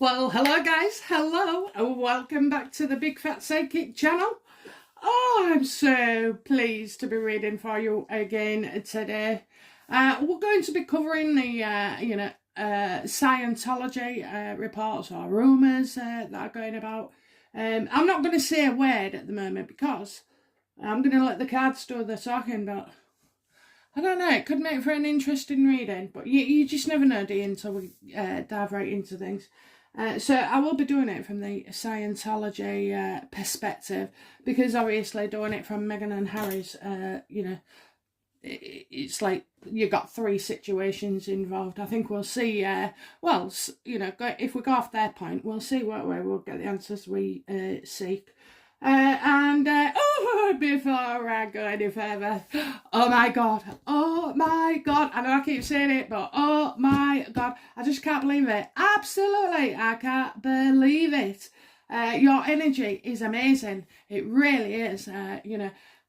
Well, hello guys, hello, and welcome back to the Big Fat Psychic channel. Oh, I'm so pleased to be reading for you again today. We're going to be covering the, Scientology reports or rumours that are going about. I'm not going to say a word at the moment because I'm going to let the cards do the talking, but I don't know, it could make for an interesting reading, but you just never know, do you, until we dive right into things. So I will be doing it from the Scientology perspective, because obviously doing it from Meghan and Harry's, it's like you got three situations involved. I think we'll see, if we go off their point, we'll see what way we'll get the answers we seek. Before I go any further, oh my god, I know I keep saying it, but oh my god, I just can't believe it. Absolutely, I can't believe it. Your energy is amazing. It really is.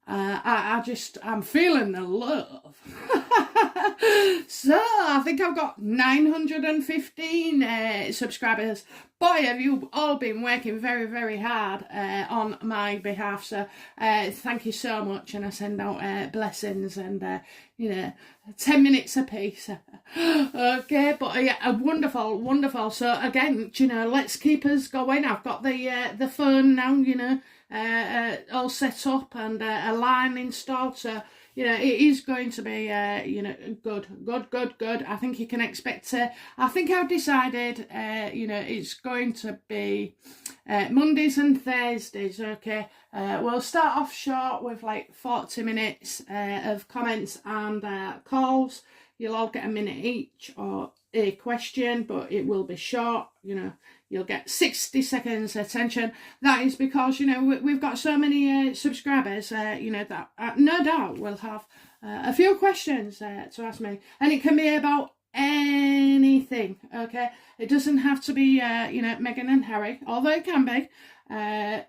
I'm feeling the love. So I think I've got 915 subscribers. Boy, have you all been working very, very hard on my behalf. So thank you so much. And I send out blessings and, 10 minutes apiece. Okay, but yeah, wonderful, wonderful. So again, let's keep us going. I've got the phone now, all set up and a line installed. So, it is going to be, good. I think you can expect I think I've decided, it's going to be Mondays and Thursdays, okay? We'll start off short with like 40 minutes of comments and calls. You'll all get a minute each or a question, but it will be short, You'll get 60 seconds attention. That is because, we've got so many subscribers, that no doubt will have a few questions to ask me. And it can be about anything, okay? It doesn't have to be, Meghan and Harry, although it can be.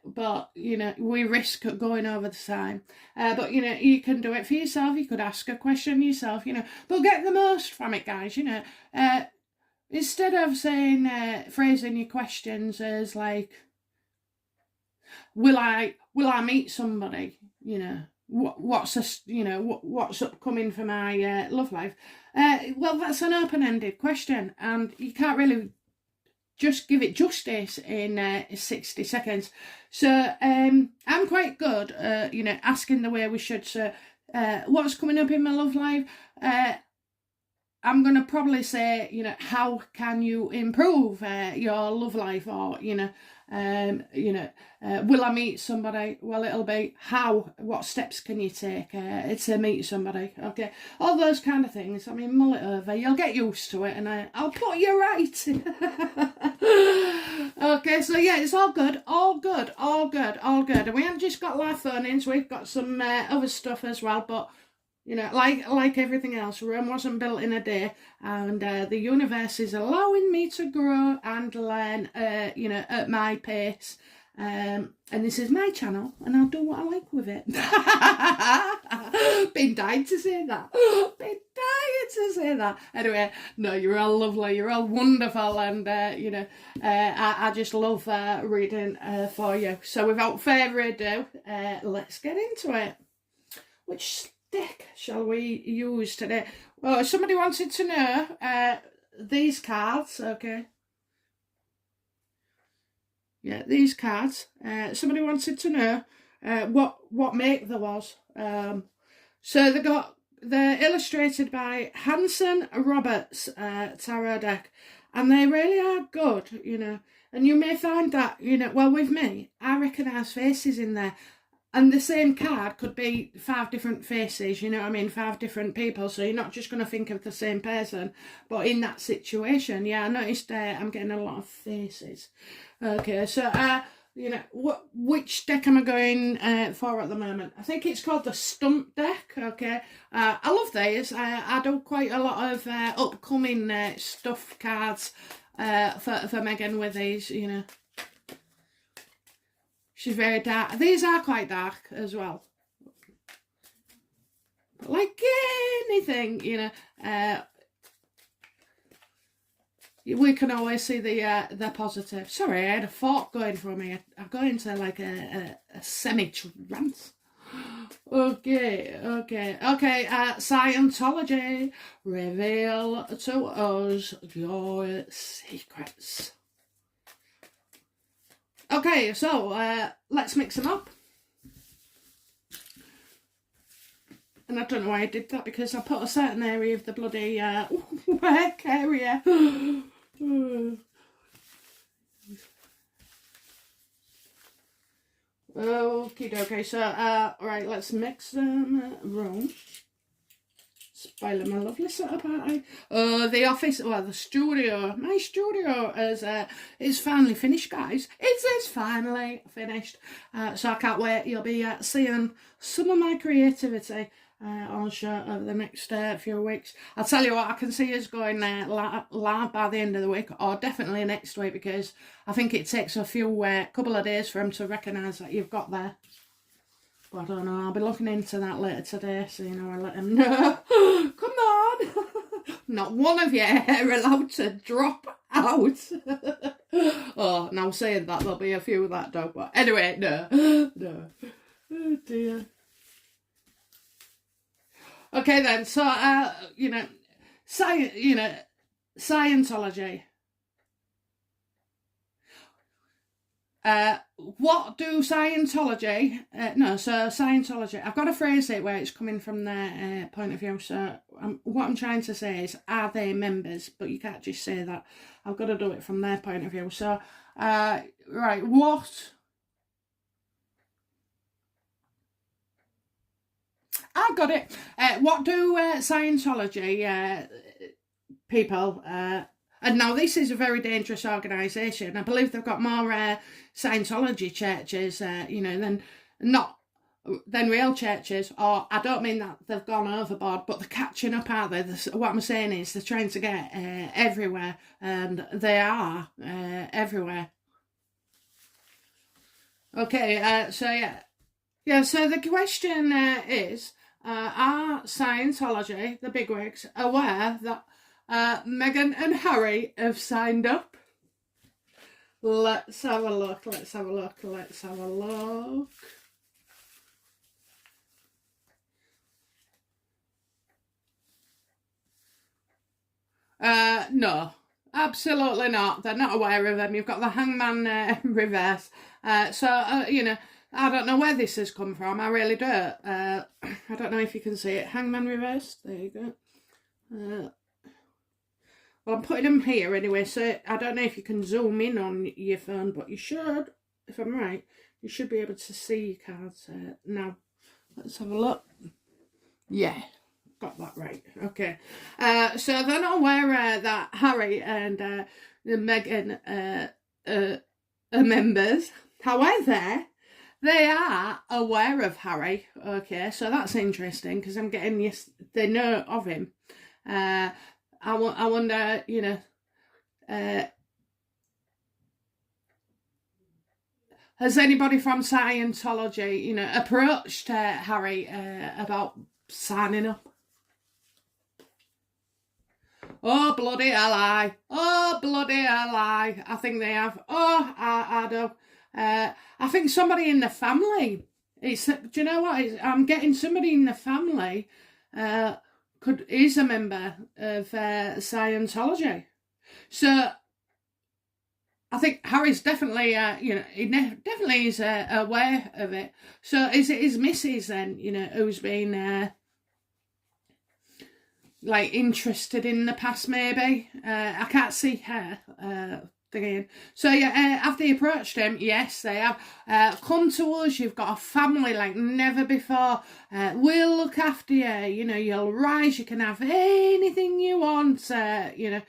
But, we risk going over the time. But, you can do it for yourself. You could ask a question yourself, but get the most from it, guys, Instead of saying, phrasing your questions as like, will I meet somebody? What's upcoming for my love life? Well, that's an open-ended question, and you can't really just give it justice in 60 seconds. So I'm quite good, asking the way we should. So what's coming up in my love life? I'm going to probably say, how can you improve your love life? Or, will I meet somebody? Well, it'll be what steps can you take to meet somebody? Okay, all those kind of things. I mean, mull it over. You'll get used to it, and I'll put you right. Okay, so yeah, it's all good. And we haven't just got live phone-ins. We've got some other stuff as well, but like everything else, Rome wasn't built in a day, and the universe is allowing me to grow and learn, at my pace. And this is my channel, and I'll do what I like with it. Been dying to say that. Anyway, no, you're all lovely, you're all wonderful, and, I just love reading for you. So without further ado, let's get into it. Which deck shall we use today? Well, somebody wanted to know these cards, okay? Yeah, these cards. Somebody wanted to know what make there was. So they're illustrated by Hanson Roberts tarot deck, and they really are good, And you may find that, well, with me, I recognise faces in there. And the same card could be 5 different faces, 5 different people. So you're not just going to think of the same person. But in that situation, yeah, I noticed I'm getting a lot of faces. Okay, so, which deck am I going for at the moment? I think it's called the Stump deck, okay. I love these. I do quite a lot of upcoming stuff cards for Meghan with these, She's very dark. These are quite dark as well. But like anything, we can always see the positive. Sorry, I had a fork going for me. I go into like a semi-trance. Okay. Scientology, reveal to us your secrets. Okay, so let's mix them up. And I don't know why I did that, because I put a certain area of the bloody work area. Okay, so right, let's mix them wrong. Spoiling my lovely setup, aren't I? The office, well, the studio. My studio is finally finished, guys. It is finally finished. So I can't wait. You'll be seeing some of my creativity on show over the next few weeks. I'll tell you what, I can see us going live by the end of the week, or definitely next week, because I think it takes a couple of days for them to recognise that you've got there. But I don't know, I'll be looking into that later today, so I'll let them know. Come on! Not one of you are allowed to drop out. Oh, now saying that, there'll be a few that don't, but anyway, no. Oh dear. Okay then, so, Scientology. What do Scientology, Scientology, I've got to phrase it where it's coming from their point of view, so what I'm trying to say is, are they members? But you can't just say that, I've got to do it from their point of view. So, right, what... I got it. What do Scientology people, and now this is a very dangerous organisation. I believe they've got more Scientology churches, than real churches. Or I don't mean that they've gone overboard, but they're catching up, aren't they? What I'm saying is they're trying to get everywhere, and they are everywhere. Okay, so yeah. So the question is, are Scientology, the bigwigs, aware that Meghan and Harry have signed up? Let's have a look. No, absolutely not. They're not aware of them. You've got the hangman reverse. I don't know where this has come from. I really don't. I don't know if you can see it. Hangman reverse. There you go. Well, I'm putting them here anyway, so I don't know if you can zoom in on your phone, but you should, if I'm right, you should be able to see your cards now. Let's have a look. Yeah, got that right. Okay. So they're not aware that Harry and Meghan are members. However, they are aware of Harry. Okay, so that's interesting, because I'm getting they know of him. I wonder, has anybody from Scientology, approached Harry about signing up? Oh, bloody hell, I think they have. Oh, I do. I think somebody in the family. Do you know what? I'm getting somebody in the family is a member of Scientology. So I think Harry's definitely, he definitely is aware of it. So is it his missus then, who's been interested in the past maybe? I can't see her again. So have they approached him? Yes, they have. Come to us, you've got a family like never before. We'll look after you, you'll rise, you can have anything you want, in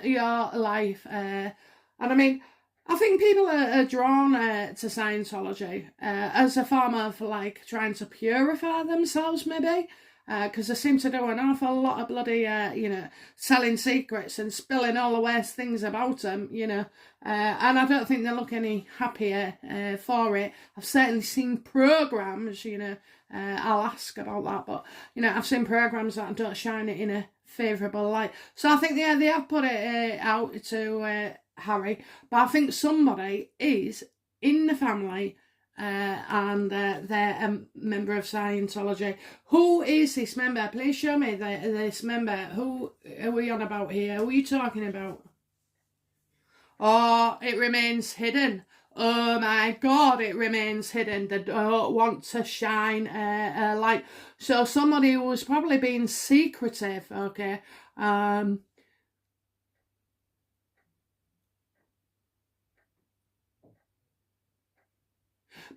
your life. And I mean, I think people are drawn to Scientology as a form of trying to purify themselves maybe. Because they seem to do an awful lot of bloody, selling secrets and spilling all the worst things about them, and I don't think they look any happier for it. I've certainly seen programmes, I'll ask about that, but, I've seen programmes that don't shine it in a favourable light. So I think, yeah, they have put it out to Harry, but I think somebody is in the family and they're a member of Scientology. Who is this member? Please show me this member. Who are we on about here? Who are you talking about? Oh, it remains hidden. Oh my God, it remains hidden. They don't want to shine a light. So somebody who was probably being secretive, okay,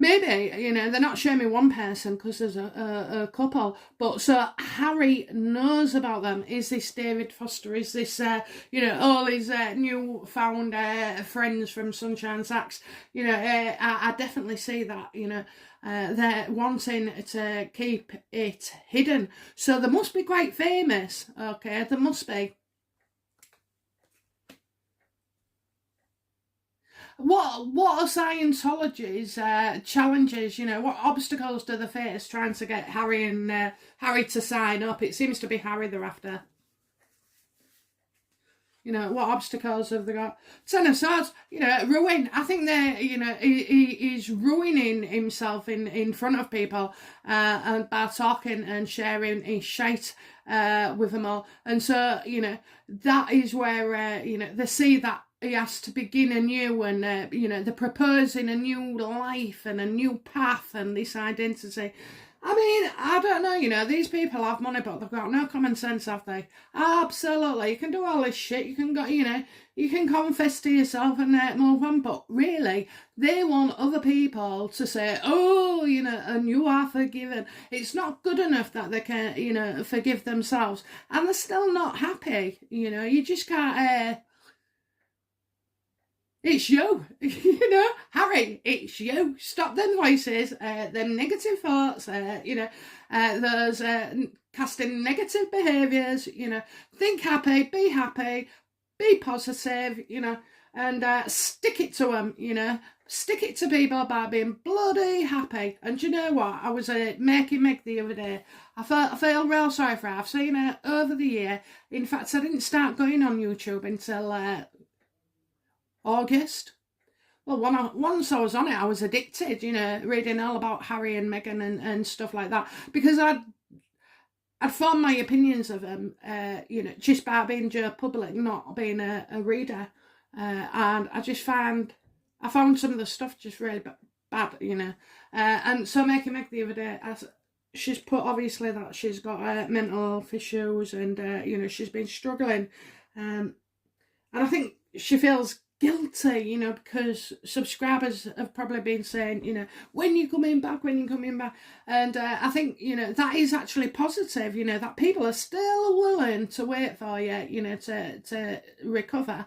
maybe, you know, they're not showing me one person because there's a couple. But so Harry knows about them. Is this David Foster? Is this, you know, all his newfound friends from Sunshine Sacks? You know, I definitely see that, you know. They're wanting to keep it hidden. So they must be quite famous, okay? They must be. What are Scientology's challenges? You know, what obstacles do they face trying to get Harry and Harry to sign up? It seems to be Harry they're after. You know, what obstacles have they got? Ten of Swords, you know, ruin. I think they're, you know, he's ruining himself in front of people and by talking and sharing his shite with them all. And so, you know, that is where, you know, they see that he has to begin anew and, you know, they're proposing a new life and a new path and this identity. I mean, I don't know, you know, these people have money, but they've got no common sense, have they? Absolutely. You can do all this shit, you can go, you know, you can confess to yourself and move on, but really, they want other people to say, oh, you know, and you are forgiven. It's not good enough that they can, you know, forgive themselves, and they're still not happy, you know, you just can't, it's you, you know, Harry, it's you. Stop them voices, them negative thoughts, you know, those casting negative behaviours, you know. Think happy, be positive, you know, and stick it to them, you know. Stick it to people by being bloody happy. And you know what? I was making Meg the other day. I feel real sorry for her. I've seen her over the year. In fact, I didn't start going on YouTube until August. Well, once I was on it, I was addicted, you know, reading all about Harry and Meghan and stuff like that, because I'd formed my opinions of them, you know, just by being Joe Public, not being a reader, and I found some of the stuff just really bad, you know, and so making Meg the other day, she's put obviously that she's got mental health issues and you know, she's been struggling, and I think she feels guilty, you know, because subscribers have probably been saying, you know, when you coming back, and I think, you know, that is actually positive, you know, that people are still willing to wait for you, you know, to recover,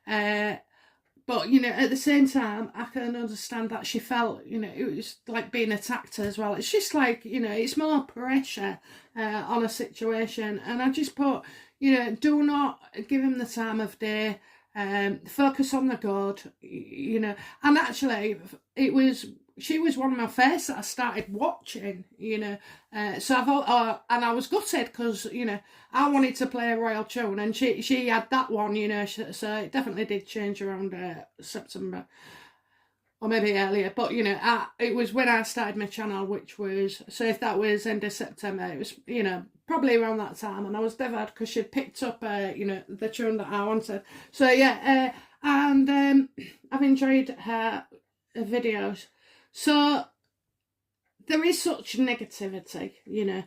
but, you know, at the same time, I can understand that she felt, you know, it was like being attacked as well. It's just like, you know, it's more pressure on a situation, and I just put, you know, do not give him the time of day. Focus on the good, you know. And actually, she was one of my first that I started watching, you know. So I thought, and I was gutted because, you know, I wanted to play a royal tune, and she had that one, you know. So it definitely did change around September, or maybe earlier. But, you know, it was when I started my channel, which was, so if that was end of September, it was, you know, probably around that time, and I was devastated because she'd picked up, you know, the tune that I wanted. So yeah, and I've enjoyed her videos. So there is such negativity, you know.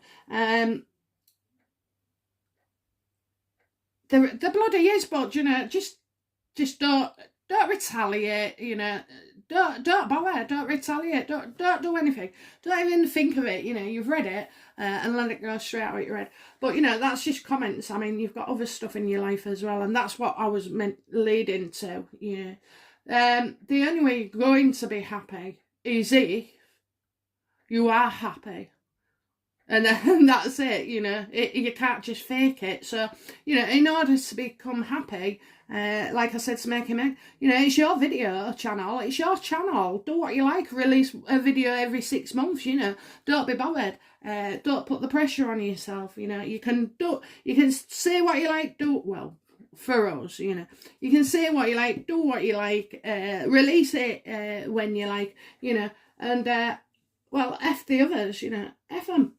The bloody is, but you know, just don't retaliate, you know. Don't bother, don't retaliate, don't do anything, don't even think of it, you know. You've read it and let it go straight out your head. But you know, that's just comments. I mean, you've got other stuff in your life as well, and that's what I was leading to, you know. The only way you're going to be happy is if you are happy, and that's it, you know. You can't just fake it. So, you know, in order to become happy, like I said to Meg, you know, it's your video channel, it's your channel. Do what you like. Release a video every 6 months. You know, don't be bothered. Don't put the pressure on yourself. You know, you can say what you like. For us, you know, you can say what you like, do what you like, release it when you like, you know, and well, F the others, you know, F them,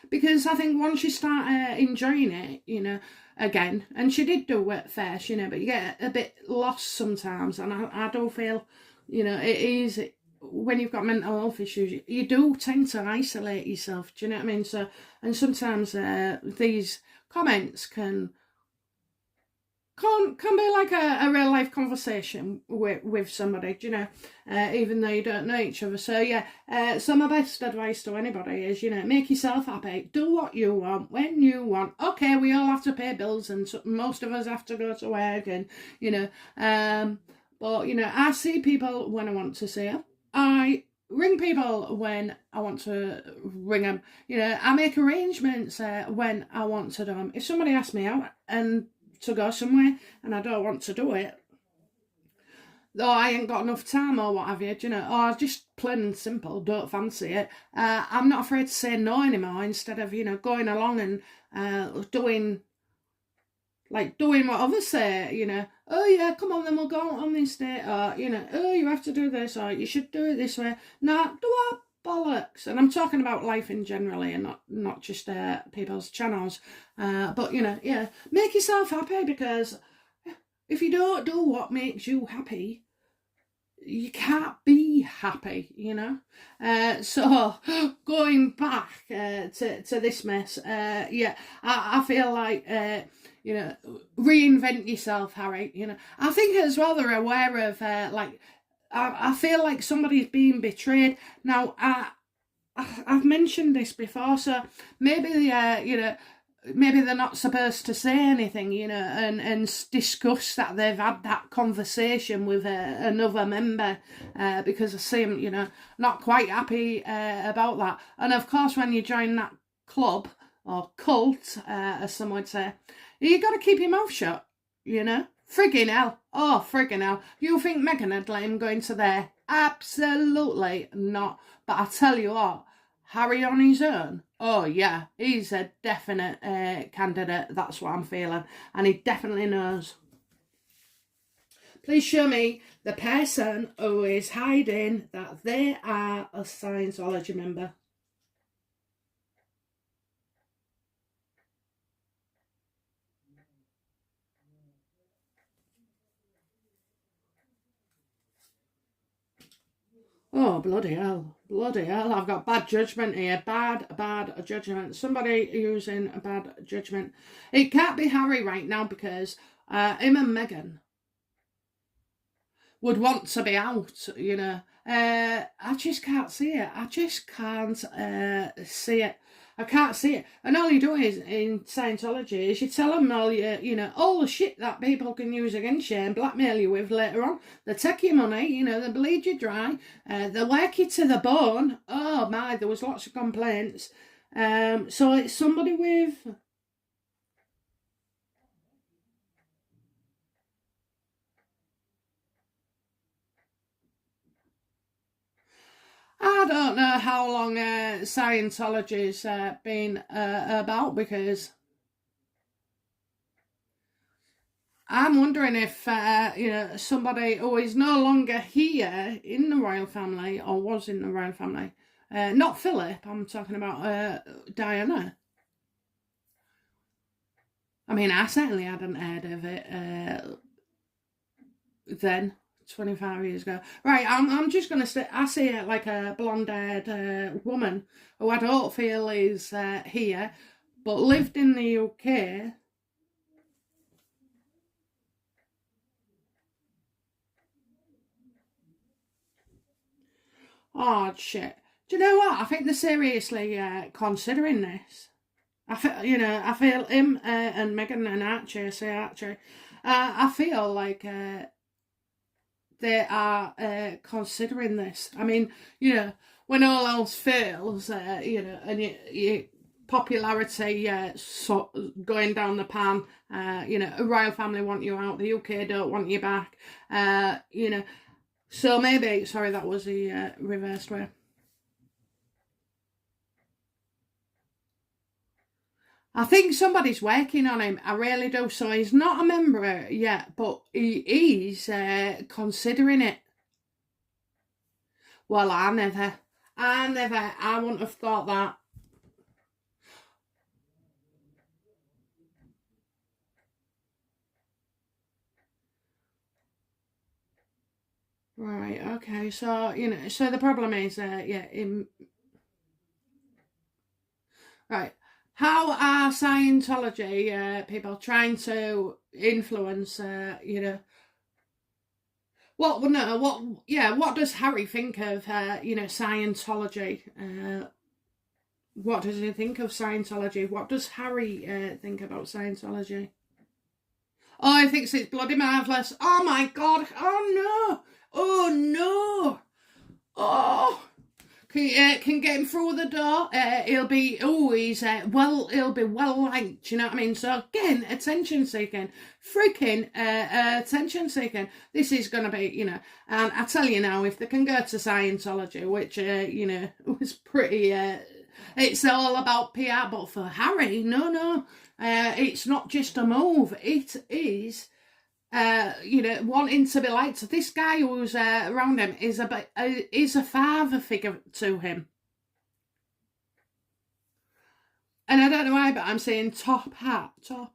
because I think once you start enjoying it, you know, again, and she did do it first, you know, but you get a bit lost sometimes, and I do feel, you know, it is, when you've got mental health issues, you do tend to isolate yourself, do you know what I mean? So, and sometimes these comments can be like a real life conversation with somebody, you know, even though you don't know each other. So yeah, so my best advice to anybody is, you know, make yourself happy, do what you want when you want. Okay, we all have to pay bills, and most of us have to go to work, and you know, but you know, I see people when I want to see them. I ring people when I want to ring them. You know, I make arrangements when I want to do them. If somebody asks me out and to go somewhere and I don't want to do it, though I ain't got enough time or what have you, you know, or just plain and simple, don't fancy it, I'm not afraid to say no anymore, instead of, you know, going along and doing what others say, you know, oh yeah, come on then, we'll go on this day, or, you know, oh, you have to do this, or you should do it this way. Nah, do what? Bollocks. And I'm talking about life in generally, and not just people's channels, but you know, yeah, make yourself happy, because if you don't do what makes you happy, you can't be happy, you know. So going back to this mess, yeah, I feel like you know, reinvent yourself, Harry. You know, I think as well they're aware of like, I feel like somebody's being betrayed. Now, I've mentioned this before, so maybe, you know, maybe they're not supposed to say anything, you know, and discuss that they've had that conversation with another member, because I seem, you know, not quite happy about that. And of course, when you join that club, or cult, as some would say, you got to keep your mouth shut, you know. Friggin' hell. Oh, friggin' hell. You think Meghan had let him go into there? Absolutely not. But I tell you what, Harry on his own, oh yeah, he's a definite candidate. That's what I'm feeling. And he definitely knows. Please show me the person who is hiding that they are a Scientology member. Oh, bloody hell. Bloody hell. I've got bad judgment here. Bad judgment. Somebody using a bad judgment. It can't be Harry right now, because him and Meghan would want to be out, you know. I just can't see it. I just can't see it. I can't see it. And all you do is, in Scientology, is you tell them all you know, all the shit that people can use against you and blackmail you with later on. They take your money, you know, they bleed you dry, they work you to the bone. Oh my, there was lots of complaints. So it's somebody with... I don't know how long Scientology's been about, because I'm wondering if, you know, somebody who is no longer here in the royal family, or was in the royal family, not Philip, I'm talking about Diana. I mean, I certainly hadn't heard of it then. 25 years ago. Right, I'm just going to say, I see it like a blonde-haired woman who I don't feel is here, but lived in the UK. Oh, shit. Do you know what? I think they're seriously considering this. I feel him and Meghan and Archie, I feel like they are considering this. I mean, you know, when all else fails, you know, and you popularity going down the pan. You know, a royal family want you out, the UK don't want you back. You know, so maybe, sorry, that was the reversed way. I think somebody's working on him. I really do. So he's not a member yet, but he is considering it. Well, I wouldn't have thought that. Right, okay, so, you know, so the problem is, right, how are Scientology people trying to influence, you know, what does Harry think of, you know, Scientology? What does he think of Scientology? What does Harry think about Scientology? Oh, he thinks it's bloody marvellous. Oh my God. Oh no. Oh no. Oh. Can get him through the door. He'll be he'll be well liked. You know what I mean? So again, attention seeking, freaking attention seeking. This is gonna be, you know. And I tell you now, if they can go to Scientology, which you know was pretty, it's all about PR. But for Harry, no, it's not just a move. It is. You know, wanting to be liked. This guy who's around him is a father figure to him. And I don't know why, but I'm saying top hat. I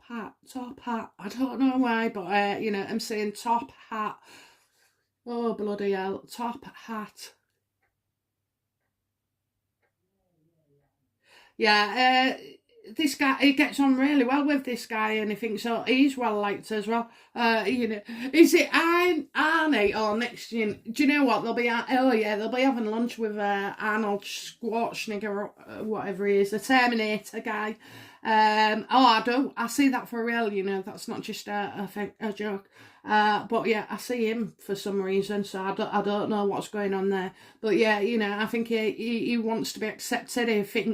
don't know why, but you know, I'm saying top hat. Oh bloody hell, top hat. Yeah, this guy, he gets on really well with this guy, and he thinks, oh, he's well liked as well. You know, is it Arnie or next year? Do you know what they'll be? They'll be having lunch with Arnold Schwarzenegger or whatever he is, the Terminator guy. I see that for real. You know, that's not just a joke. But yeah, I see him for some reason, so I don't know what's going on there. But yeah, you know, I think he wants to be accepted.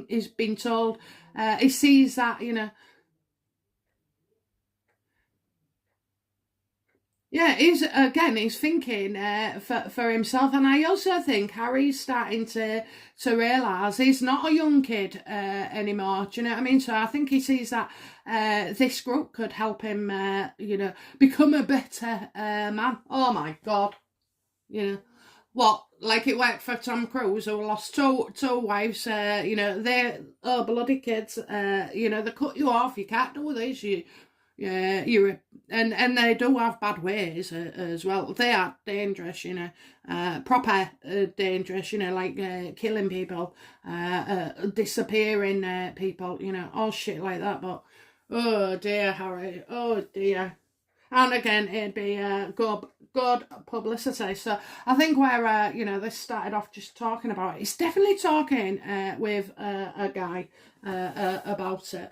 He's been told. He sees that, you know. Yeah, he's thinking for himself, and I also think Harry's starting to realise he's not a young kid anymore. Do you know what I mean? So I think he sees that this group could help him, you know, become a better man. Oh my God, you know. What, like it worked for Tom Cruise, who lost two wives, you know, they're bloody kids, you know, they cut you off, you can't do this, yeah, and they do have bad ways as well. They are dangerous, you know, proper dangerous, you know, like killing people, disappearing people, you know, all shit like that. But oh dear, Harry, oh dear. And again, it'd be good publicity. So I think where you know, this started off just talking about it, it's definitely talking with a guy about it.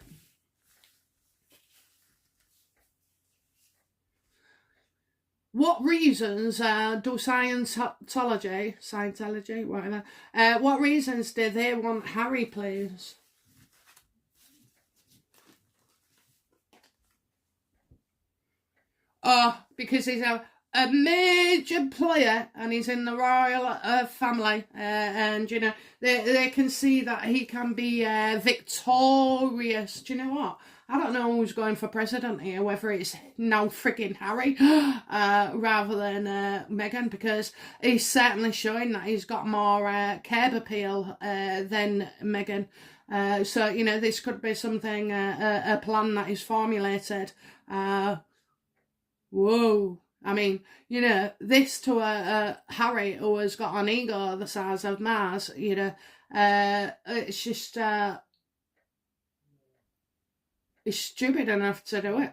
What reasons do Scientology, whatever, what reasons do they want Harry, please? Oh, because he's a major player and he's in the royal family, and you know they can see that he can be victorious. Do you know what? I don't know who's going for president here, whether it's now frigging Harry rather than Meghan, because he's certainly showing that he's got more curb appeal than Meghan. So, you know, this could be something, a plan that is formulated. Whoa. I mean, you know, this to a Harry who has got an ego the size of Mars, you know, it's just, he's stupid enough to do it.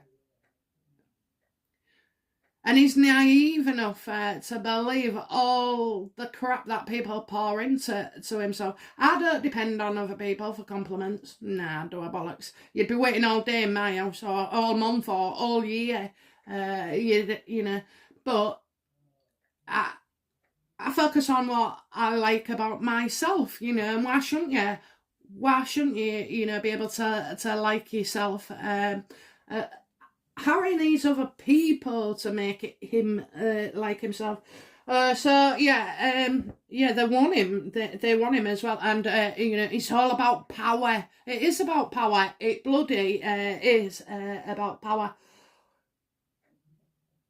And he's naive enough to believe all the crap that people pour into him. So I don't depend on other people for compliments. Nah, do a bollocks. You'd be waiting all day in my house, or all month, or all year. You know, but I focus on what I like about myself, you know, and why shouldn't you? why shouldn't you be able to like yourself? Harry needs other people to make him like himself. So yeah, they want him. They want him as well, and it's all about power. It is about power. It bloody is about power.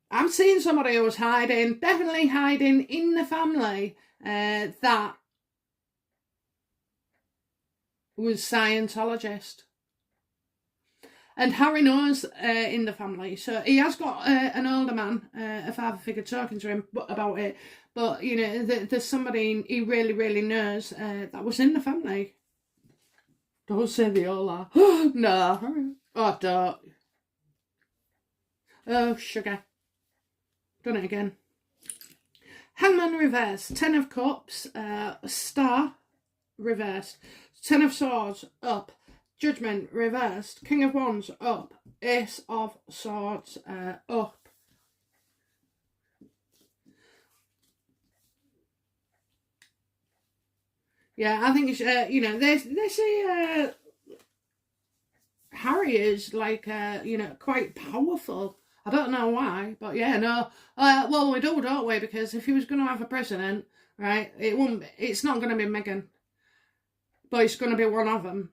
I'm seeing somebody who's hiding, definitely hiding in the family that was Scientologist. And Harry knows in the family, so he has got an older man, a father figure, talking to him about it. But there's somebody he really, really knows that was in the family. Don't say they all are. No. Oh, don't. Oh, sugar. Done it again. Hangman reversed. 10 of Cups. Star reversed. 10 of Swords up. Judgment reversed. King of Wands up. Ace of Swords up. Yeah, I think it's, they say Harry is like, quite powerful. I don't know why, but yeah, no. Well, we do, don't we? Because if he was going to have a president, right, it's not going to be Meghan. But it's going to be one of them.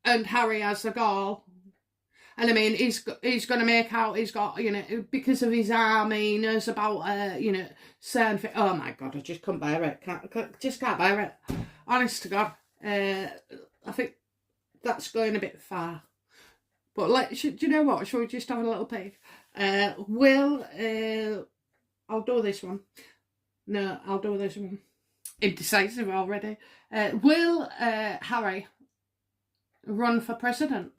And Harry has the gall. And I mean, he's going to make out, he's got, because of his army, he knows about, certain things. Oh my God, I just can't bear it. Just can't bear it. Honest to God. I think that's going a bit far. But do you know what? Shall we just have a little peek? I'll do this one. No, I'll do this one. Indecisive already. Will Harry run for president?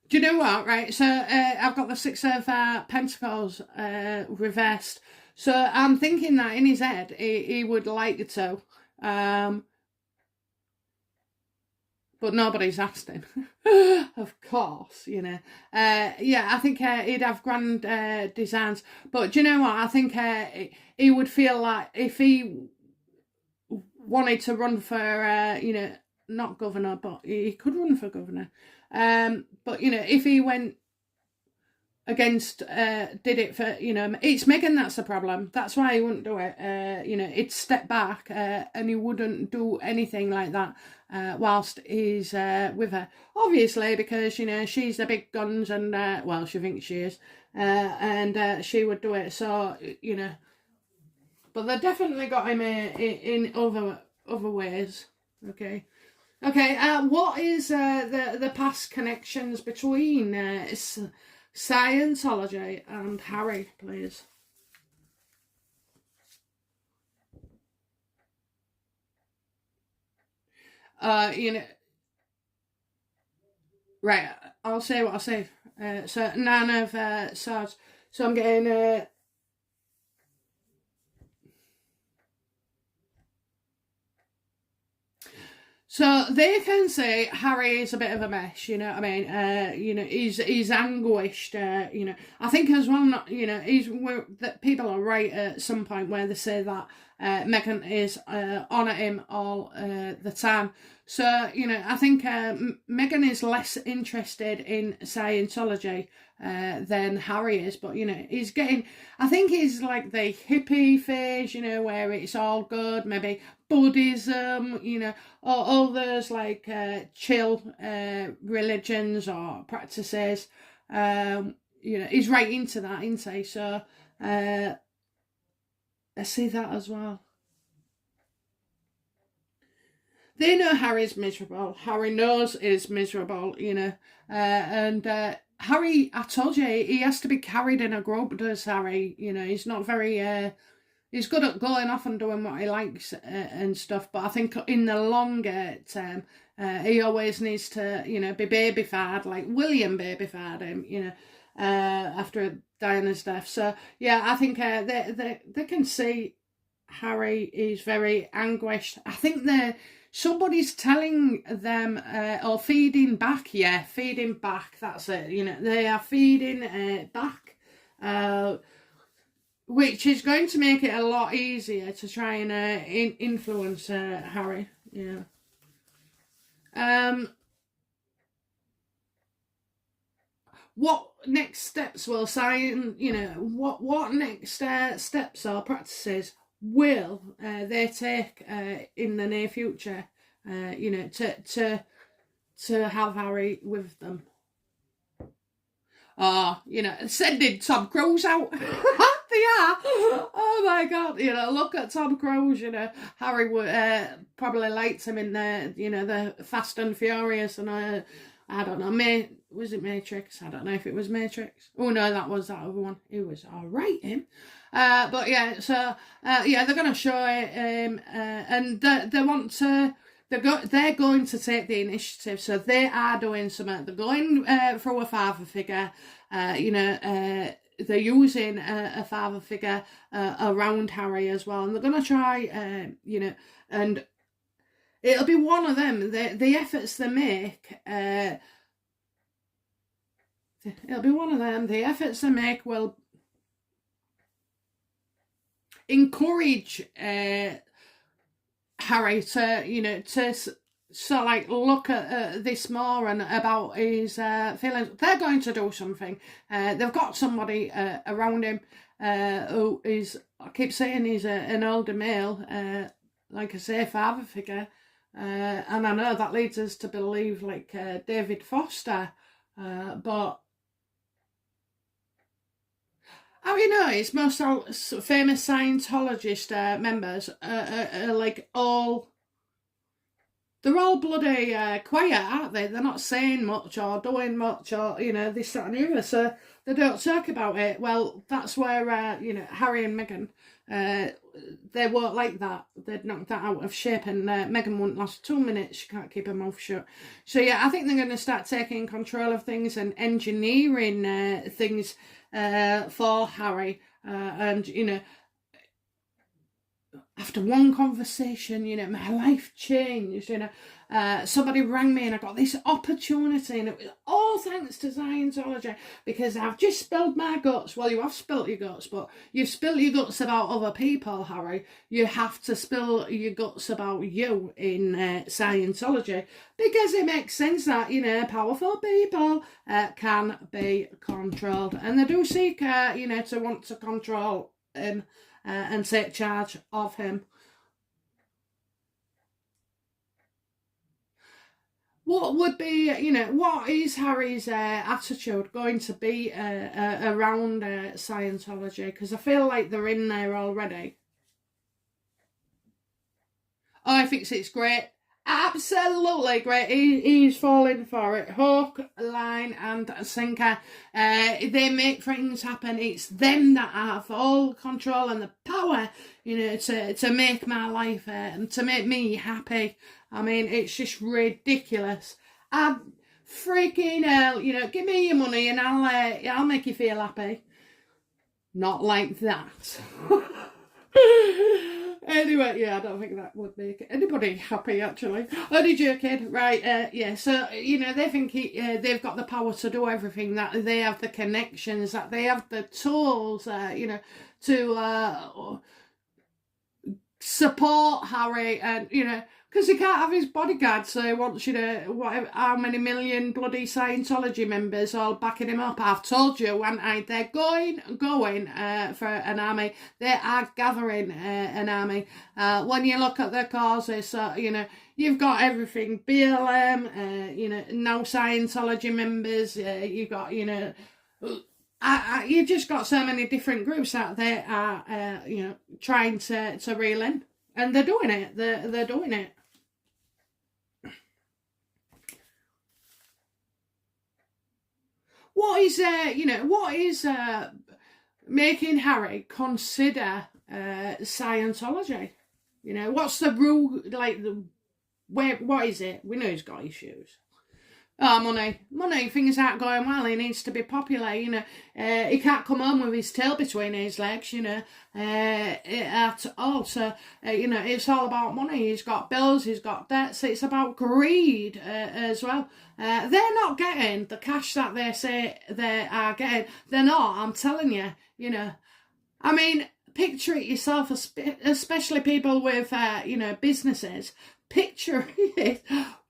Do you know what, right? So I've got the 6 of Pentacles reversed. So I'm thinking that in his head, he would like to. But nobody's asked him. Of course, Yeah, I think he'd have grand designs. But do you know what? I think he would feel like if he wanted to run for, not governor, but he could run for governor. But if he went against, did it for, it's Meghan that's the problem. That's why he wouldn't do it. He'd step back and he wouldn't do anything like that whilst he's with her. Obviously, because, she's the big guns and, well, she thinks she is. And she would do it. So, but they definitely got him in other ways. Okay. Okay, what is the past connections between Scientology and Harry, please? Right, I'll say what I say. So 9 of Swords. So I'm getting so they can say Harry is a bit of a mess, you know what I mean? He's anguished, I think as well, that people are right at some point where they say that Meghan is on at him all the time. So, I think Meghan is less interested in Scientology than Harry is, but, he's getting, I think he's like the hippie phase, where it's all good, maybe Buddhism, or all those like chill religions or practices. He's right into that, isn't he? So I see that as well. They know Harry's miserable. Harry knows he's miserable, and Harry, I told you, he has to be carried in a grub, does Harry? He's not very, he's good at going off and doing what he likes and stuff, but I think in the longer term, he always needs to, be baby-fied, like William baby-fied him, after Diana's death. So, yeah, I think they can see Harry is very anguished. I think somebody's telling them or feeding back. Yeah, feeding back. That's it. You know, they are feeding back, which is going to make it a lot easier to try and influence Harry. Yeah. What next steps will what next steps or practices will they take in the near future, to have Harry with them? Sending Tom Cruise out. They are. Oh my God. Look at Tom Cruise. Harry would probably liked him in the Fast and Furious, and I don't know. Was it Matrix? I don't know if it was Matrix. Oh no, that was that other one. It was alright, him. But yeah, so they're gonna show it, and they want to. They're going to take the initiative, so they are doing something. They're going through a father figure. They're using a father figure around Harry as well, and they're going to try, and it'll be one of them. The efforts they make, it'll be one of them. The efforts they make will encourage Harry to look at this more and about his feelings. They're going to do something. They've got somebody around him who is, I keep saying, he's an older male, like I say, father figure, and I know that leads us to believe David Foster, but how it's most famous Scientologist members they're all bloody quiet, aren't they? They're not saying much or doing much or, this, that and the other, so they don't talk about it. Well, that's where, Harry and Meghan, they weren't like that. They'd knocked that out of shape, and Meghan wouldn't last 2 minutes. She can't keep her mouth shut. So, yeah, I think they're going to start taking control of things and engineering things for Harry. And, after one conversation, my life changed. Somebody rang me and I got this opportunity, and it was all thanks to Scientology, because I've just spilled my guts. Well, you have spilt your guts, but you've spilled your guts about other people, Harry. You have to spill your guts about you in Scientology, because it makes sense that, powerful people can be controlled, and they do seek, to want to control him. And take charge of him. What would be, what is Harry's attitude going to be around Scientology? Because I feel like they're in there already. Oh, he thinks it's great. Absolutely great. He's falling for it. Hook, line and sinker. They make things happen. It's them that have all control and the power, to make my life and to make me happy. I mean, it's just ridiculous. Freaking hell, give me your money and I'll make you feel happy. Not like that. Anyway, yeah, I don't think that would make anybody happy, actually. Only joking, right? So, they think they've got the power to do everything, that they have the connections, that they have the tools, to support Harry, and, because he can't have his bodyguard, so he wants how many million bloody Scientology members all backing him up. I've told you, haven't I? They're going for an army. They are gathering an army. When you look at their causes, you've got everything. BLM, now Scientology members, you've got, you've just got so many different groups that they are, trying to reel in. And they're doing it. They're doing it. What is making Harry consider Scientology? What's the rule, what is it? We know he's got issues. Oh, money, things aren't going well, he needs to be popular, you know, he can't come home with his tail between his legs, you know, at all, so, you know, it's all about money, he's got bills, he's got debts, it's about greed as well. They're not getting the cash that they say they are getting, they're not, I'm telling you, you know, I mean, picture it yourself, especially people with, you know, businesses, picture it.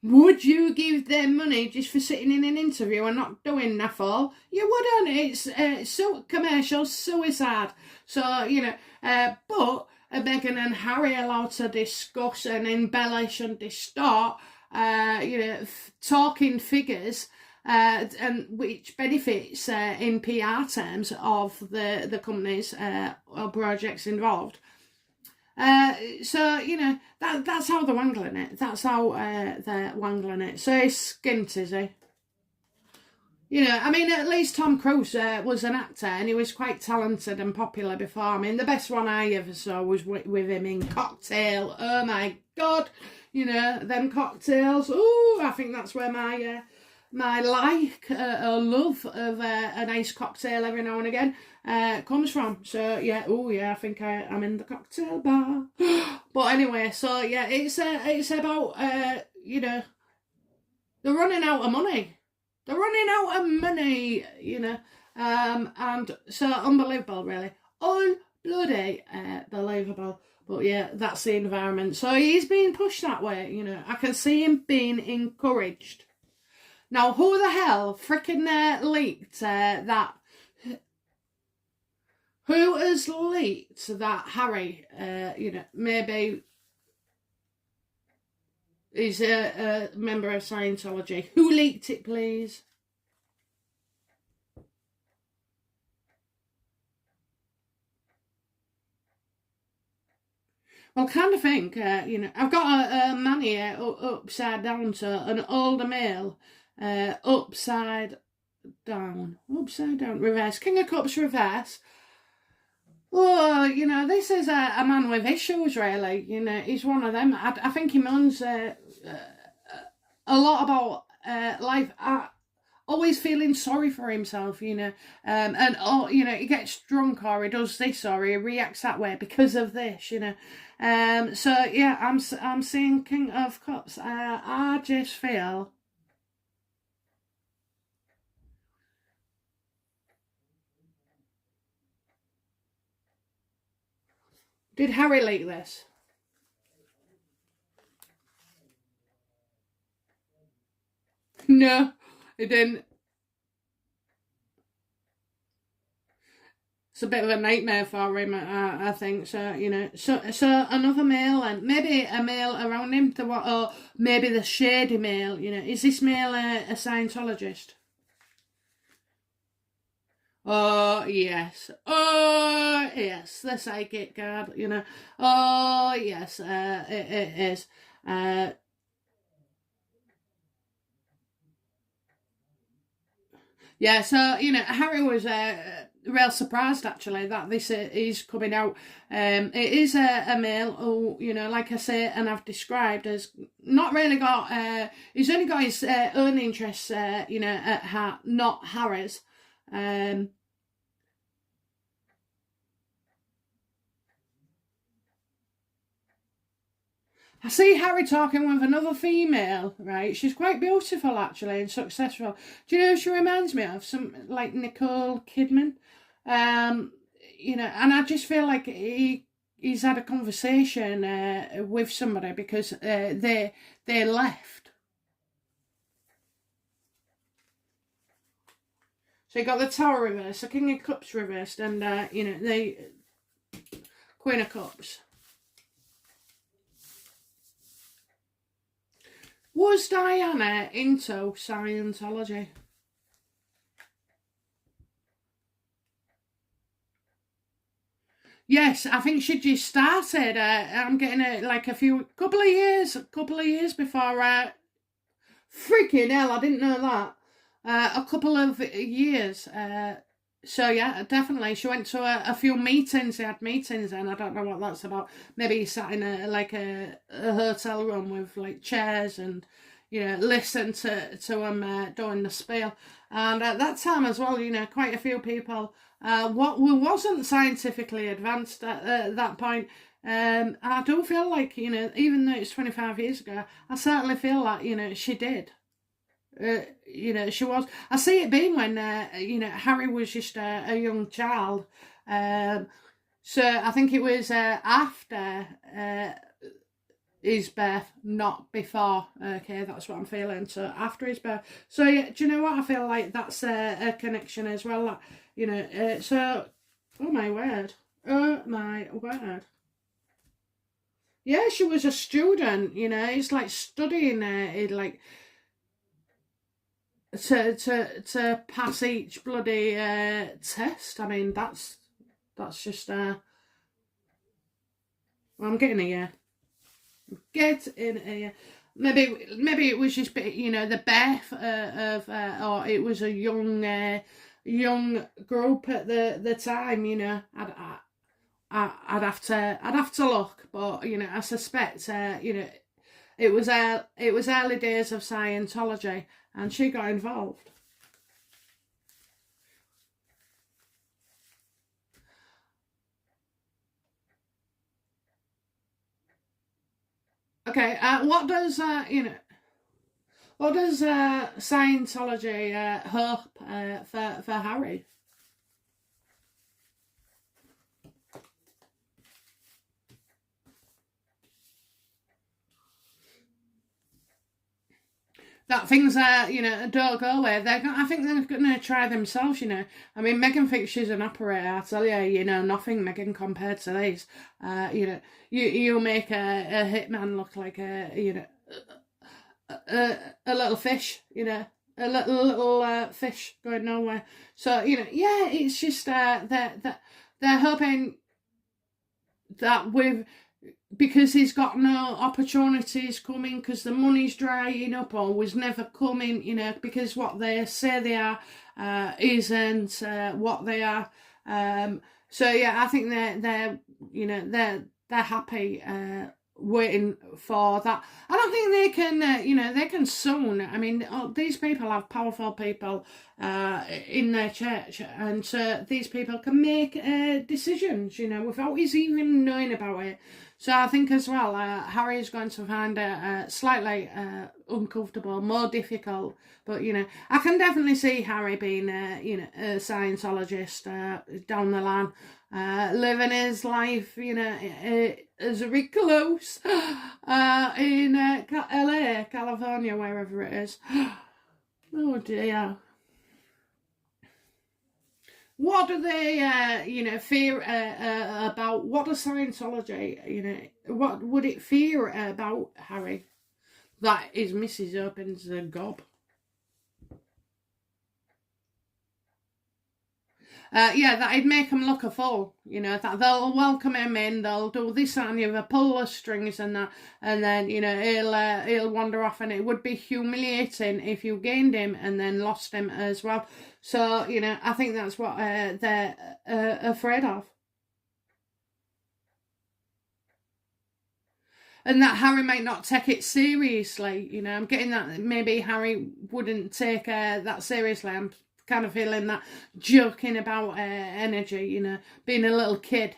Would you give them money just for sitting in an interview and not doing naffle? You wouldn't. It's so commercial suicide. So, you know, but Meghan and Harry are allowed to discuss and embellish and distort, you know, talking figures, and which benefits in PR terms of the companies or projects involved. So, you know, that's how they're wangling it. That's how they're wangling it. So he's skint, is he? You know, I mean, at least Tom Cruise was an actor and he was quite talented and popular before. I mean, the best one I ever saw was with him in Cocktail. Oh my God. You know, them cocktails. Oh, I think that's where my like or love of a nice cocktail every now and again comes from. So yeah, oh yeah, I think I'm in the cocktail bar. But anyway, so yeah, it's about you know, they're running out of money. They're running out of money, you know, and so unbelievable, really, unbloody believable. But yeah, that's the environment. So he's being pushed that way, you know. I can see him being encouraged. Now, who the hell freaking leaked that? Who has leaked that Harry, you know, maybe is a member of Scientology? Who leaked it, please? Well, kind of think, you know, I've got a man here upside down, so an older male, upside down, reverse, King of Cups reverse. Oh, you know, this is a man with issues, really. You know, he's one of them. I think he moans a lot about life. Always feeling sorry for himself, you know, and you know, he gets drunk or he does this or he reacts that way because of this, you know. So yeah, I'm seeing King of Cups. I just feel. Did Harry leak this? No, he didn't. It's a bit of a nightmare for him, I think. So, you know, so another male, and maybe a male around him, or maybe the shady male, you know. Is this male a Scientologist? Oh, yes. Oh, yes. The psychic card, you know. Oh, yes, it is. Yeah, so, you know, Harry was real surprised, actually, that this is coming out. It is a male who, you know, like I say, and I've described as not really got, he's only got his own interests, you know, at heart, not Harry's. I see Harry talking with another female, right? She's quite beautiful, actually, and successful. Do you know who she reminds me of? Some, like, Nicole Kidman. Um, you know, and I just feel like he's had a conversation with somebody because they left. So you got the Tower reversed, the King of Cups reversed, and, you know, the Queen of Cups. Was Diana into Scientology? Yes, I think she just started. I'm getting it like couple of years before. Freaking hell, I didn't know that. A couple of years. So yeah, definitely. She went to a few meetings. They had meetings, and I don't know what that's about. Maybe he sat in a hotel room with like chairs and, listen to him doing the spiel. And at that time as well, quite a few people what wasn't scientifically advanced at that point. I do feel like, even though it's 25 years ago, I certainly feel like, she did. She was. I see it being when, Harry was just a young child. So I think it was after his birth, not before. Okay, that's what I'm feeling. So after his birth. So yeah, do you know what? I feel like that's a connection as well. So, oh my word. Oh my word. Yeah, she was a student, it's like studying like to pass each bloody test. I mean, that's just well, I'm getting here. Get in here. Maybe it was just the birth of or it was a young group at the time. I'd have to look, but I suspect it was early days of Scientology, and she got involved. Okay, what does Scientology hope for Harry? That things don't go away. I think they're going to try themselves. I mean, Meghan thinks she's an operator. I tell you, nothing, Meghan, compared to these. You make a hitman look like a little fish. A little fish going nowhere. So yeah, it's just they're hoping that because he's got no opportunities coming, because the money's drying up or was never coming, because what they say they are isn't what they are. So yeah, I think they're happy waiting for that. I don't think they can, they can soon. I mean, these people have powerful people in their church, and so these people can make decisions, without us even knowing about it. So I think as well, Harry is going to find it slightly uncomfortable, more difficult. But, I can definitely see Harry being, a Scientologist down the line, living his life, as a recluse in LA, California, wherever it is. Oh dear. What do they, fear about? What does Scientology, what would it fear about Harry? That his missus opens a gob. That it'd make him look a fool, that they'll welcome him in, they'll do this and the other, pull the strings and that, and then, he'll wander off, and it would be humiliating if you gained him and then lost him as well. So, I think that's what they're afraid of. And that Harry might not take it seriously, I'm getting that maybe Harry wouldn't take that seriously. I'm kind of feeling that joking about energy, being a little kid,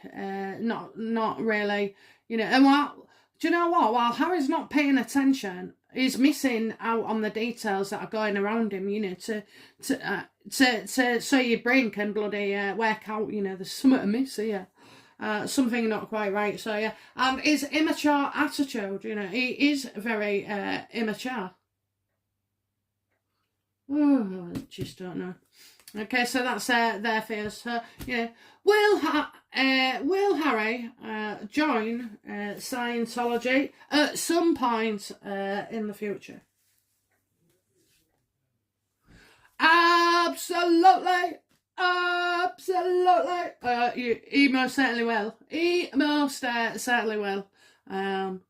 not really, and do you know what? While Harry's not paying attention, he's missing out on the details that are going around him, so your brain can bloody work out, there's something amiss here. Something not quite right. So yeah, and his immature attitude, he is very immature. Oh, I just don't know. Okay, so that's their fears. So yeah, will Harry join Scientology at some point in the future? Absolutely. He most certainly will. He most certainly will. Do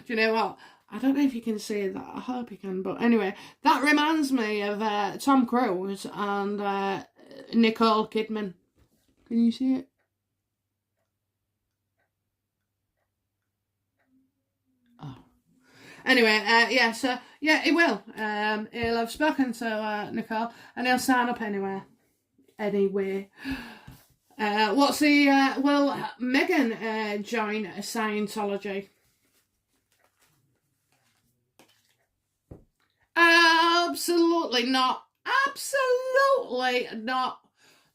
you know what? I don't know if you can see that. I hope you can. But anyway, that reminds me of Tom Cruise and Nicole Kidman. Can you see it? Oh. Anyway, yeah, so, yeah, he will. He'll have spoken to Nicole, and he'll sign up anyway. What's the, will Meghan join Scientology? Absolutely not. Absolutely not.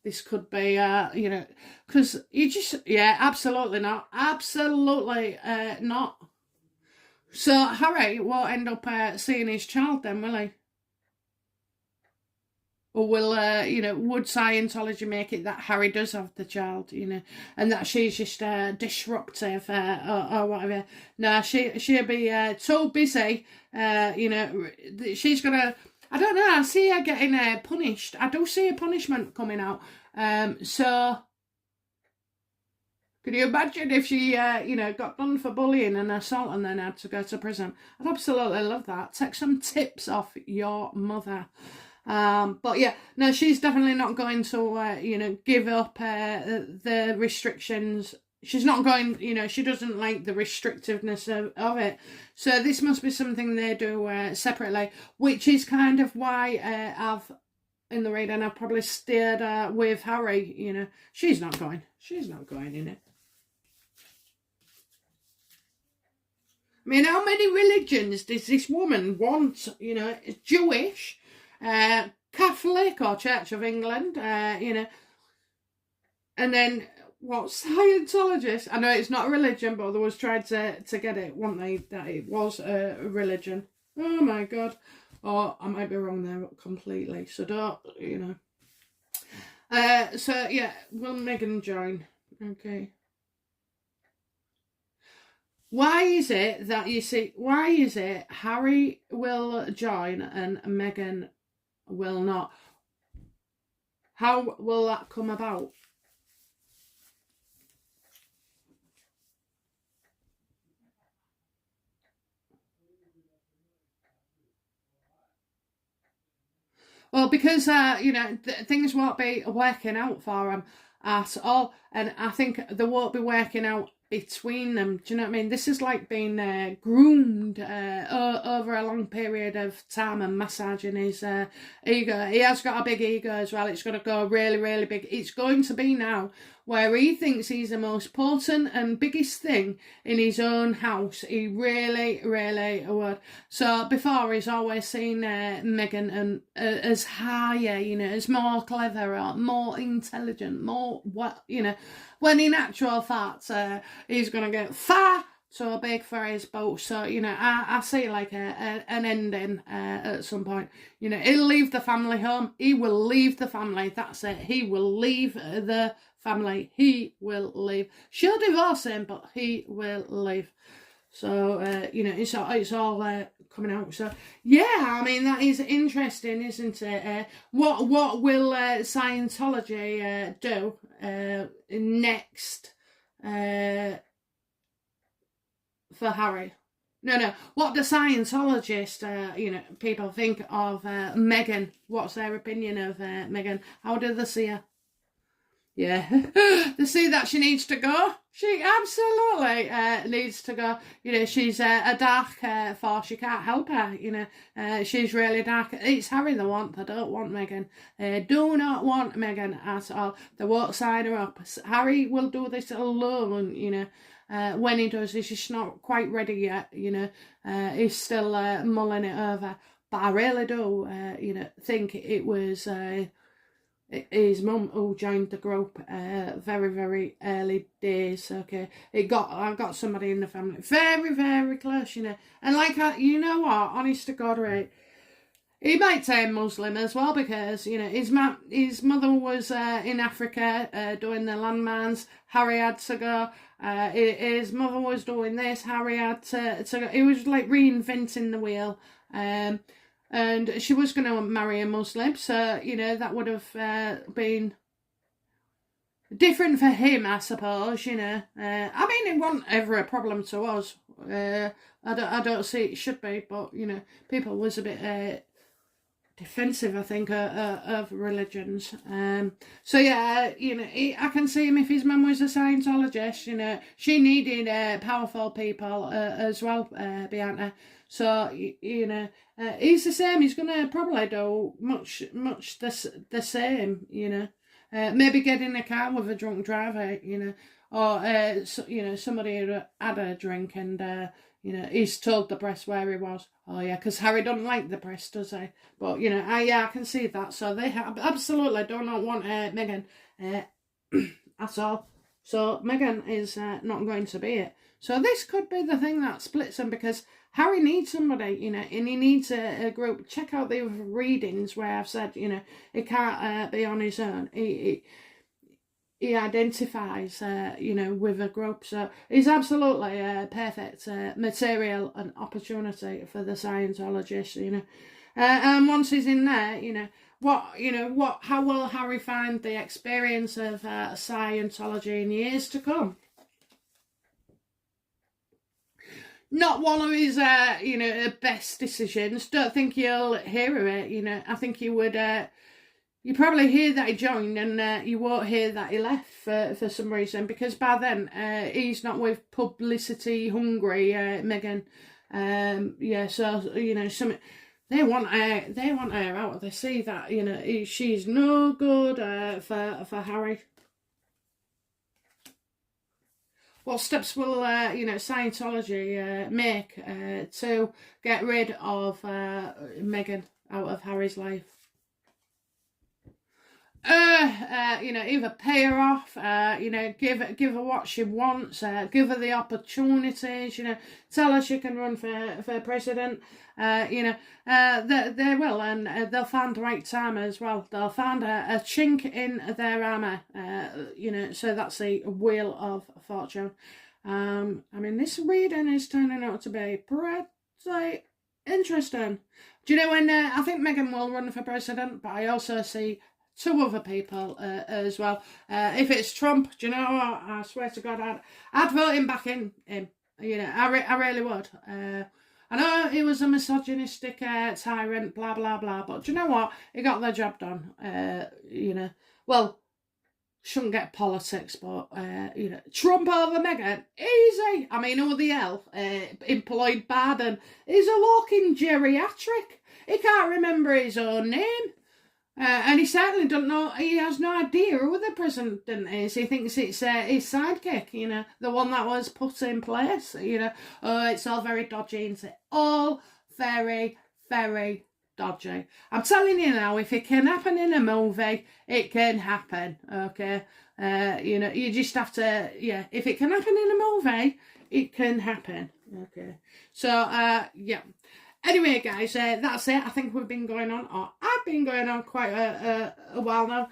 This could be, because you just, yeah, absolutely not. Absolutely not. So Harry won't end up seeing his child then, will he? Or will, would Scientology make it that Harry does have the child, and that she's just disruptive or whatever? No, she'll be so busy, she's gonna. I don't know. I see her getting punished. I do see a punishment coming out. So can you imagine if she, got done for bullying and assault and then had to go to prison? I'd absolutely love that. Take some tips off your mother. But yeah, no, she's definitely not going to, give up the restrictions. She's not going, she doesn't like the restrictiveness of it. So this must be something they do separately, which is kind of why I've, in the reading, I've probably steered with Harry, She's not going, I mean, how many religions does this woman want? Jewish, Catholic or Church of England, and then what, Scientologist? I know it's not a religion, but they was trying to get it, weren't they, that it was a religion. Oh my God. Or I might be wrong there completely, so don't, So yeah, will Meghan join? Okay. Why is it Harry will join and Meghan will not? How will that come about? Well, because things won't be working out for them at all, and I think they won't be working out between them. Do you know what I mean? This is like being groomed over a long period of time and massaging his ego. He has got a big ego as well. It's going to go really, really big. It's going to be now where he thinks he's the most potent and biggest thing in his own house. He really, really would. So before, he's always seen Meghan and as higher, as more clever or more intelligent, more what, when in actual fact, he's going to get far too big for his boat. So, I see like an ending at some point. He'll leave the family home. He will leave the family. That's it. He will leave the family. He will leave. She'll divorce him, but he will leave. So, it's all coming out. So, yeah, I mean, that is interesting, isn't it? What will Scientology do next for Harry? No. What do Scientologist, people think of Meghan? What's their opinion of Meghan? How do they see her? Yeah, they see that she needs to go. She absolutely needs to go. She's a dark force. She can't help her. She's really dark. It's Harry they want. They don't want Meghan. They do not want Meghan at all. They won't sign her up. Harry will do this alone, when he does, he's just not quite ready yet, he's still mulling it over. But I really do, think it was his mum who joined the group very, very early days. Okay, I got somebody in the family very, very close, and like you know what, honest to God, right, he might turn Muslim as well because his mother was in Africa doing the landmines. Harry had to go. His mother was doing this. Harry had to go. He was like reinventing the wheel. And she was going to marry a Muslim, so, that would have been different for him, I suppose, I mean, it wasn't ever a problem to us. I don't see it should be, but, people was a bit defensive, I think, of religions. So yeah, you know, I can see him if his mum was a Scientologist. You know, she needed powerful people as well behind her. So you know, he's the same. He's gonna probably do much the same. You know, maybe get in a car with a drunk driver. You know, or you know, somebody who had a drink and. You know, he's told the press where he was. Oh, yeah, because Harry doesn't like the press, does he? But, you know, I can see that. So they absolutely do not want Meghan at all. So Meghan is not going to be it. So this could be the thing that splits them, because Harry needs somebody, you know, and he needs a group. Check out the readings where I've said, you know, he can't be on his own. He identifies, you know, with a group. So he's absolutely perfect material and opportunity for the Scientologist, you know. And once he's in there, you know, how will Harry find the experience of Scientology in years to come? Not one of his, you know, best decisions. Don't think you'll hear of it, you know. I think you would... You probably hear that he joined, and you won't hear that he left for some reason, because by then he's not with publicity hungry Meghan. Yeah, so you know, they want her out. They see that, you know, she's no good for Harry. What steps will you know, Scientology make to get rid of Meghan out of Harry's life? You know, either pay her off, you know, give her what she wants, give her the opportunities, you know, tell her she can run for president, you know, they will, and they'll find the right time as well. They'll find a chink in their armour, you know, so that's the Wheel of Fortune. I mean, this reading is turning out to be pretty interesting. Do you know when, I think Meghan will run for president, but I also see two other people as well. If it's Trump, do you know what? I swear to God, I'd vote him back in. You know, I really would. I know he was a misogynistic tyrant, blah, blah, blah. But do you know what? He got the job done. You know, well, shouldn't get politics, but, you know, Trump over Meghan, easy. I mean, who the hell employed Biden? He's a walking geriatric. He can't remember his own name. And he certainly don't know, he has no idea who the president is. He thinks it's his sidekick, you know, the one that was put in place, you know. Oh, it's all very dodgy, isn't it? All very, very dodgy. I'm telling you now, if it can happen in a movie, it can happen, okay? You know, you just have to, yeah, if it can happen in a movie, it can happen, okay? So, yeah. Anyway, guys, that's it. I think we've been going on, or I've been going on quite a while now.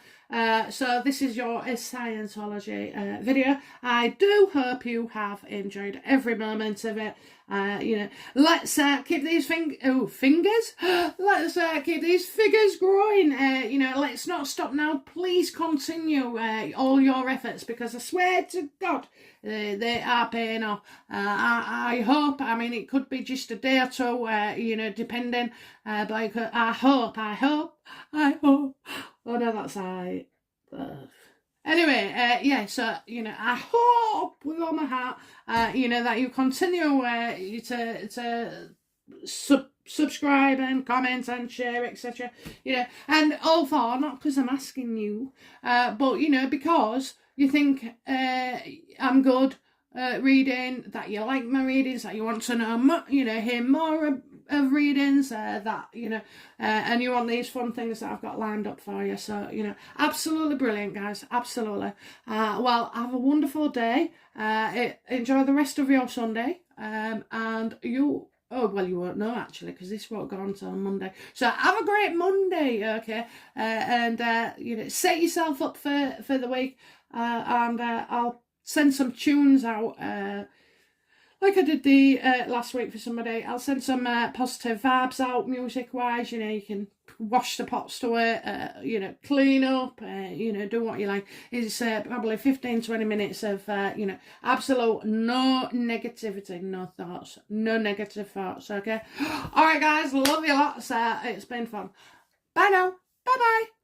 So this is your Scientology video. I do hope you have enjoyed every moment of it. You know, let's keep these fingers. Let's keep these figures growing. You know, let's not stop now. Please continue all your efforts, because I swear to God, they are paying off. I hope. I mean, it could be just a day or two. You know, depending. But I hope. Oh no, that's right. Anyway, yeah, so, you know, I hope with all my heart, you know, that you continue to subscribe and comment and share, etc. You know, and all for, not because I'm asking you, but, you know, because you think I'm good reading, that you like my readings, that you want to know more, you know, hear more of readings, that, you know, and you want these fun things that I've got lined up for you. So, you know, absolutely brilliant, guys, absolutely. Well, have a wonderful day, enjoy the rest of your Sunday, and you, oh, well, you won't know, actually, because this won't go on till Monday. So have a great Monday, okay, and, you know, set yourself up for the week, and I'll send some tunes out, like I did the last week for somebody. I'll send some positive vibes out music-wise. You know, you can wash the pots to it, you know, clean up, you know, do what you like. It's probably 15-20 minutes of, you know, absolute no negativity, no thoughts, no negative thoughts, okay? All right, guys, love you lots. It's been fun. Bye now. Bye bye.